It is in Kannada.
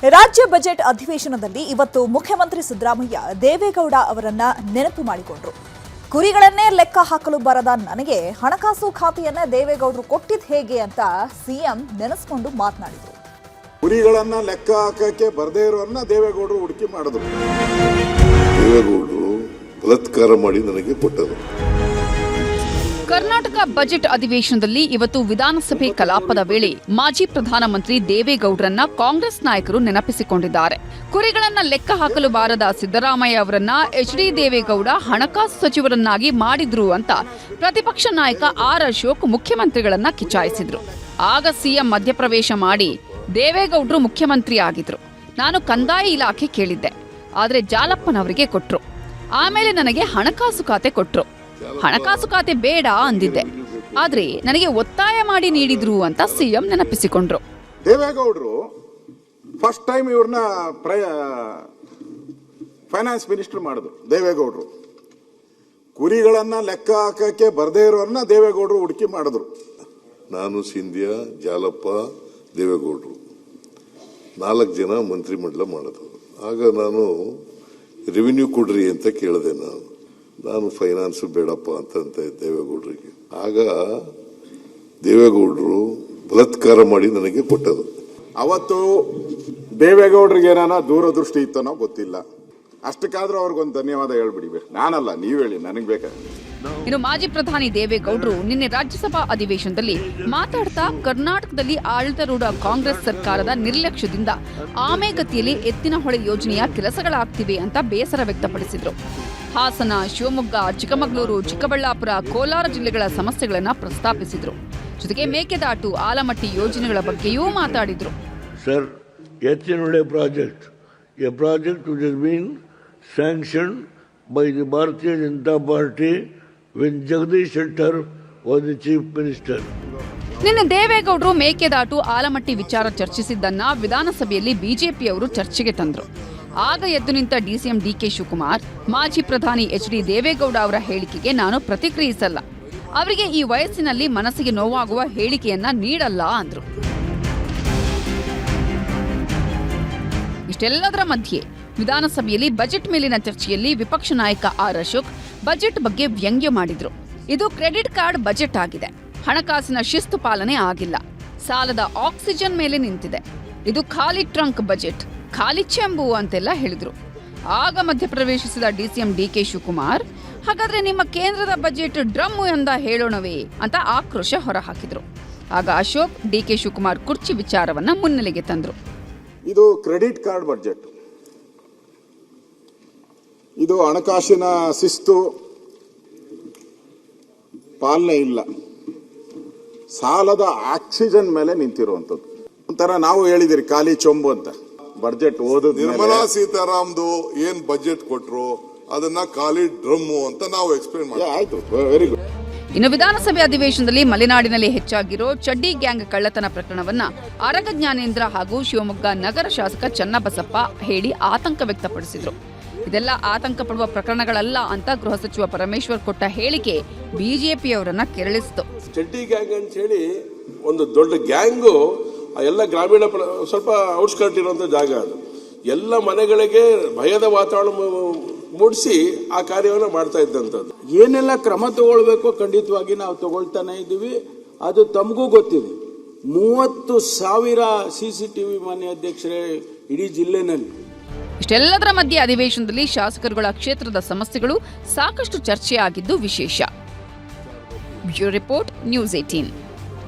ರಾಜ್ಯ ಬಜೆಟ್ ಅಧಿವೇಶನದಲ್ಲಿ ಇವತ್ತು ಮುಖ್ಯಮಂತ್ರಿ ಸಿದ್ದರಾಮಯ್ಯ ದೇವೇಗೌಡ ಅವರನ್ನ ನೆನಪು ಮಾಡಿಕೊಂಡ್ರು. ಕುರಿಗಳನ್ನೇ ಲೆಕ್ಕ ಹಾಕಲು ಬರದ ನನಗೆ ಹಣಕಾಸು ಖಾತೆಯನ್ನ ದೇವೇಗೌಡರು ಕೊಟ್ಟಿದ್ದು ಹೇಗೆ ಅಂತ ಸಿಎಂ ನೆನೆಸ್ಕೊಂಡು ಮಾತನಾಡಿದ್ರು. ಕುರಿಗಳನ್ನ ಲೆಕ್ಕ ಹಾಕಕ್ಕೆ ಬರದೇ ಇರೋರನ್ನ ದೇವೇಗೌಡರು ಹುಡುಕಿ ಮಾಡಿದ್ರು. ದೇವೇಗೌಡರು ಬಲಾತ್ಕಾರ ಮಾಡಿ ನನಗೆ ಕೊಟ್ಟರು. ಕರ್ನಾಟಕ ಬಜೆಟ್ ಅಧಿವೇಶನದಲ್ಲಿ ಇವತ್ತು ವಿಧಾನಸಭೆ ಕಲಾಪದ ವೇಳೆ ಮಾಜಿ ಪ್ರಧಾನಮಂತ್ರಿ ದೇವೇಗೌಡರನ್ನ ಕಾಂಗ್ರೆಸ್ ನಾಯಕರು ನೆನಪಿಸಿಕೊಂಡಿದ್ದಾರೆ. ಕುರಿಗಳನ್ನ ಲೆಕ್ಕ ಹಾಕಲು ಬಾರದ ಸಿದ್ದರಾಮಯ್ಯ ಅವರನ್ನ ಎಚ್.ಡಿ. ದೇವೇಗೌಡ ಹಣಕಾಸು ಸಚಿವರನ್ನಾಗಿ ಮಾಡಿದ್ರು ಅಂತ ಪ್ರತಿಪಕ್ಷ ನಾಯಕ ಆರ್ ಅಶೋಕ್ ಮುಖ್ಯಮಂತ್ರಿಗಳನ್ನ ಕಿಚಾಯಿಸಿದ್ರು. ಆಗ ಸಿಎಂ ಮಧ್ಯಪ್ರವೇಶ ಮಾಡಿ ದೇವೇಗೌಡರು ಮುಖ್ಯಮಂತ್ರಿ ಆಗಿದ್ರು. ನಾನು ಕಂದಾಯ ಇಲಾಖೆ ಕೇಳಿದ್ದೆ, ಆದ್ರೆ ಜಾಲಪ್ಪನವರಿಗೆ ಕೊಟ್ರು. ಆಮೇಲೆ ನನಗೆ ಹಣಕಾಸು ಖಾತೆ ಕೊಟ್ರು. ಹಣಕಾಸು ಖಾತೆ ಬೇಡ ಅಂದಿದ್ದೆ, ಆದ್ರೆ ನನಗೆ ಒತ್ತಾಯ ಮಾಡಿ ನೀಡಿದ್ರು ಅಂತ ಸಿಎಂ ನೆನಪಿಸಿಕೊಂಡ್ರು. ದೇವೇಗೌಡರು ಫಸ್ಟ್ ಟೈಮ್ ಇವ್ರನ್ನ ಫೈನಾನ್ಸ್ ಮಿನಿಸ್ಟರ್ ಮಾಡಿದ್ರು. ದೇವೇಗೌಡರು ಕುರಿಗಳನ್ನ ಲೆಕ್ಕ ಹಾಕಕ್ಕೆ ಬರದೇ ಇರೋರನ್ನ ದೇವೇಗೌಡರು ಹುಡುಕಿ ಮಾಡಿದ್ರು. ನಾನು, ಸಿಂಧ್ಯಾ, ಜಾಲಪ್ಪ, ದೇವೇಗೌಡರು 4 ಜನ ಮಂತ್ರಿಮಂಡಲ ಮಾಡಿದ್ರು. ಆಗ ನಾನು ರೆವಿನ್ಯೂ ಕೊಡ್ರಿ ಅಂತ ಕೇಳಿದೆ. ನಾನು ಫೈನಾನ್ಸ್ ಬೇಡಪ್ಪ ಅಂತ ದೇವೇಗೌಡರಿಗೆ. ಆಗ ದೇವೇಗೌಡರು ಬಲಾತ್ಕಾರ ಮಾಡಿ ನನಗೆ ಕೊಟ್ಟರು. ಅವತ್ತು ದೇವೇಗೌಡರಿಗೆ ಏನಾನ ದೂರದೃಷ್ಟಿ ಇತ್ತನೋ ಗೊತ್ತಿಲ್ಲ. ಅಷ್ಟಕ್ಕಾದ್ರೂ ಅವ್ರಿಗೊಂದು ಧನ್ಯವಾದ ಹೇಳ್ಬಿಡಿ. ನಾನಲ್ಲ, ನೀವ್ ಹೇಳಿ, ನನಗೆ ಬೇಕಾದ್ರೆ. ಇನ್ನು ಮಾಜಿ ಪ್ರಧಾನಿ ದೇವೇಗೌಡರು ನಿನ್ನೆ ರಾಜ್ಯಸಭಾ ಅಧಿವೇಶನದಲ್ಲಿ ಮಾತಾಡ್ತಾ ಕರ್ನಾಟಕದಲ್ಲಿ ಆಡಳಿತಾರೂಢ ಕಾಂಗ್ರೆಸ್ ಸರ್ಕಾರದ ನಿರ್ಲಕ್ಷ್ಯದಿಂದ ಆಮೆಗತಿಯಲ್ಲಿ ಎತ್ತಿನಹೊಳೆ ಯೋಜನೆಯ ಕೆಲಸಗಳಾಗ್ತಿವೆ ಅಂತ ಬೇಸರ ವ್ಯಕ್ತಪಡಿಸಿದ್ರು. ಹಾಸನ, ಶಿವಮೊಗ್ಗ, ಚಿಕ್ಕಮಗಳೂರು, ಚಿಕ್ಕಬಳ್ಳಾಪುರ, ಕೋಲಾರ ಜಿಲ್ಲೆಗಳ ಸಮಸ್ಯೆಗಳನ್ನು ಪ್ರಸ್ತಾಪಿಸಿದ್ರು. ಜೊತೆಗೆ ಮೇಕೆದಾಟು, ಆಲಮಟ್ಟಿ ಯೋಜನೆಗಳ ಬಗ್ಗೆಯೂ ಮಾತಾಡಿದ್ರು. Sir, Yettinahole project a project which has been sanctioned by the Bharatiya Janata Party when Jagdish Shettar was the chief minister. ನಿನ್ನೆ ದೇವೇಗೌಡರು ಮೇಕೆದಾಟು, ಆಲಮಟ್ಟಿ ವಿಚಾರ ಚರ್ಚಿಸಿದ್ದನ್ನ ವಿಧಾನಸಭೆಯಲ್ಲಿ ಬಿಜೆಪಿಯವರು ಚರ್ಚೆಗೆ ತಂದ್ರು. ಆಗ ಎದ್ದು ನಿಂತ ಡಿಸಿಎಂ ಡಿಕೆ ಶಿವಕುಮಾರ್, ಮಾಜಿ ಪ್ರಧಾನಿ ಎಚ್.ಡಿ. ದೇವೇಗೌಡ ಅವರ ಹೇಳಿಕೆಗೆ ನಾನು ಪ್ರತಿಕ್ರಿಯಿಸಲ್ಲ, ಅವರಿಗೆ ಈ ವಯಸ್ಸಿನಲ್ಲಿ ಮನಸ್ಸಿಗೆ ನೋವಾಗುವ ಹೇಳಿಕೆಯನ್ನ ನೀಡಲ್ಲ ಅಂದ್ರು. ಇಷ್ಟೆಲ್ಲದರ ಮಧ್ಯೆ ವಿಧಾನಸಭೆಯಲ್ಲಿ ಬಜೆಟ್ ಮೇಲಿನ ಚರ್ಚೆಯಲ್ಲಿ ವಿಪಕ್ಷ ನಾಯಕ ಆರ್ ಅಶೋಕ್ ಬಜೆಟ್ ಬಗ್ಗೆ ವ್ಯಂಗ್ಯ ಮಾಡಿದ್ರು. ಇದು ಕ್ರೆಡಿಟ್ ಕಾರ್ಡ್ ಬಜೆಟ್ ಆಗಿದೆ, ಹಣಕಾಸಿನ ಶಿಸ್ತು ಪಾಲನೆ ಆಗಿಲ್ಲ, ಸಾಲದ ಆಕ್ಸಿಜನ್ ಮೇಲೆ ನಿಂತಿದೆ, ಇದು ಖಾಲಿ ಟ್ರಂಕ್ ಬಜೆಟ್, ಖಾಲಿ ಚೆಂಬು ಅಂತೆಲ್ಲ ಹೇಳಿದ್ರು. ಆಗ ಮಧ್ಯಪ್ರವೇಶಿಸಿದ ಡಿಸಿಎಂ ಡಿಕೆ ಶಿವಕುಮಾರ್, ಹಾಗಾದ್ರೆ ನಿಮ್ಮ ಕೇಂದ್ರದ ಬಜೆಟ್ ಡ್ರಮ್ ಎಂದ ಹೇಳೋಣವೇ ಅಂತ ಆಕ್ರೋಶ ಹೊರಹಾಕಿದ್ರು. ಆಗ ಅಶೋಕ್ ಡಿಕೆ ಶಿವಕುಮಾರ್ ಕುರ್ಚಿ ವಿಚಾರವನ್ನ ಮುನ್ನೆಲೆಗೆ ತಂದ್ರು. ಇದು ಕ್ರೆಡಿಟ್ ಕಾರ್ಡ್ ಬಜೆಟ್, ಇದು ಹಣಕಾಸಿನ ಶಿಸ್ತು ಪಾಲನೆ ಇಲ್ಲ, ಸಾಲದ ಆಕ್ಸಿಜನ್ ಮೇಲೆ ನಿಂತಿರುವಂತದ್ದು. ಒಂಥರ ನಾವು ಹೇಳಿದಿರಿ ಖಾಲಿ ಚೊಂಬು ಅಂತ. ಬಜೆಟ್ ಓದಿದ ನಿರ್ಮಲಾ ಸೀತಾರಾಮ್ದು ಏನ್ ಬಜೆಟ್ ಕೊಟ್ರು ಅದನ್ನ ಖಾಲಿ ಡ್ರಮ್ಮು ಅಂತ ನಾವು ಎಕ್ಸ್ಪ್ಲೇನ್ ಮಾಡಿ. ಆಯ್ತು, ವೆರಿ ಗುಡ್. ಇನ್ನು ವಿಧಾನಸಭೆ ಅಧಿವೇಶನದಲ್ಲಿ ಮಲೆನಾಡಿನಲ್ಲಿ ಹೆಚ್ಚಾಗಿರೋ ಚಡ್ಡಿ ಗ್ಯಾಂಗ್ ಕಳ್ಳತನ ಪ್ರಕರಣವನ್ನ ಆರಗ ಜ್ಞಾನೇಂದ್ರ ಹಾಗೂ ಶಿವಮೊಗ್ಗ ನಗರ ಶಾಸಕ ಚನ್ನಬಸಪ್ಪ ಹೇಳಿ ಆತಂಕ ವ್ಯಕ್ತಪಡಿಸಿದ್ರು. ಇದೆಲ್ಲ ಆತಂಕ ಪಡುವ ಪ್ರಕರಣಗಳಲ್ಲ ಅಂತ ಗೃಹ ಸಚಿವ ಪರಮೇಶ್ವರ್ ಕೊಟ್ಟ ಹೇಳಿಕೆ ಬಿಜೆಪಿಯವರನ್ನ ಕೆರಳಿಸಿತು. ಚಡ್ಡಿ ಗ್ಯಾಂಗ್ ಅಂತ ಹೇಳಿ ಒಂದು ದೊಡ್ಡ ಗ್ಯಾಂಗು ಎಲ್ಲ ಗ್ರಾಮೀಣ ಸ್ವಲ್ಪ ಔಟ್ಸ್ಕರ್ಟ್ ಇರುವಂತ ಜಾಗ. ಅದು ಎಲ್ಲ ಮನೆಗಳಿಗೆ ಭಯದ ವಾತಾವರಣ ಮೂಡಿಸಿ ಆ ಕಾರ್ಯವನ್ನು ಮಾಡ್ತಾ ಇದ್ದಂಥದ್ದು. ಏನೆಲ್ಲ ಕ್ರಮ ತಗೊಳ್ಬೇಕು ಖಂಡಿತವಾಗಿ ನಾವು ತಗೊಳ್ತಾನೆ ಇದ್ದೀವಿ. ಅದು ತಮಗೂ ಗೊತ್ತಿದೆ. 30,000 CCTV ಮಾನ್ಯ ಅಧ್ಯಕ್ಷರೇ ಇಡೀ ಜಿಲ್ಲೆನಲ್ಲಿ. ಇಷ್ಟೆಲ್ಲದರ ಮಧ್ಯೆ ಅಧಿವೇಶನದಲ್ಲಿ ಶಾಸಕರುಗಳ ಕ್ಷೇತ್ರದ ಸಮಸ್ಯೆಗಳು ಸಾಕಷ್ಟು ಚರ್ಚೆಯಾಗಿದ್ದು ವಿಶೇಷ. Bureau report, news 18.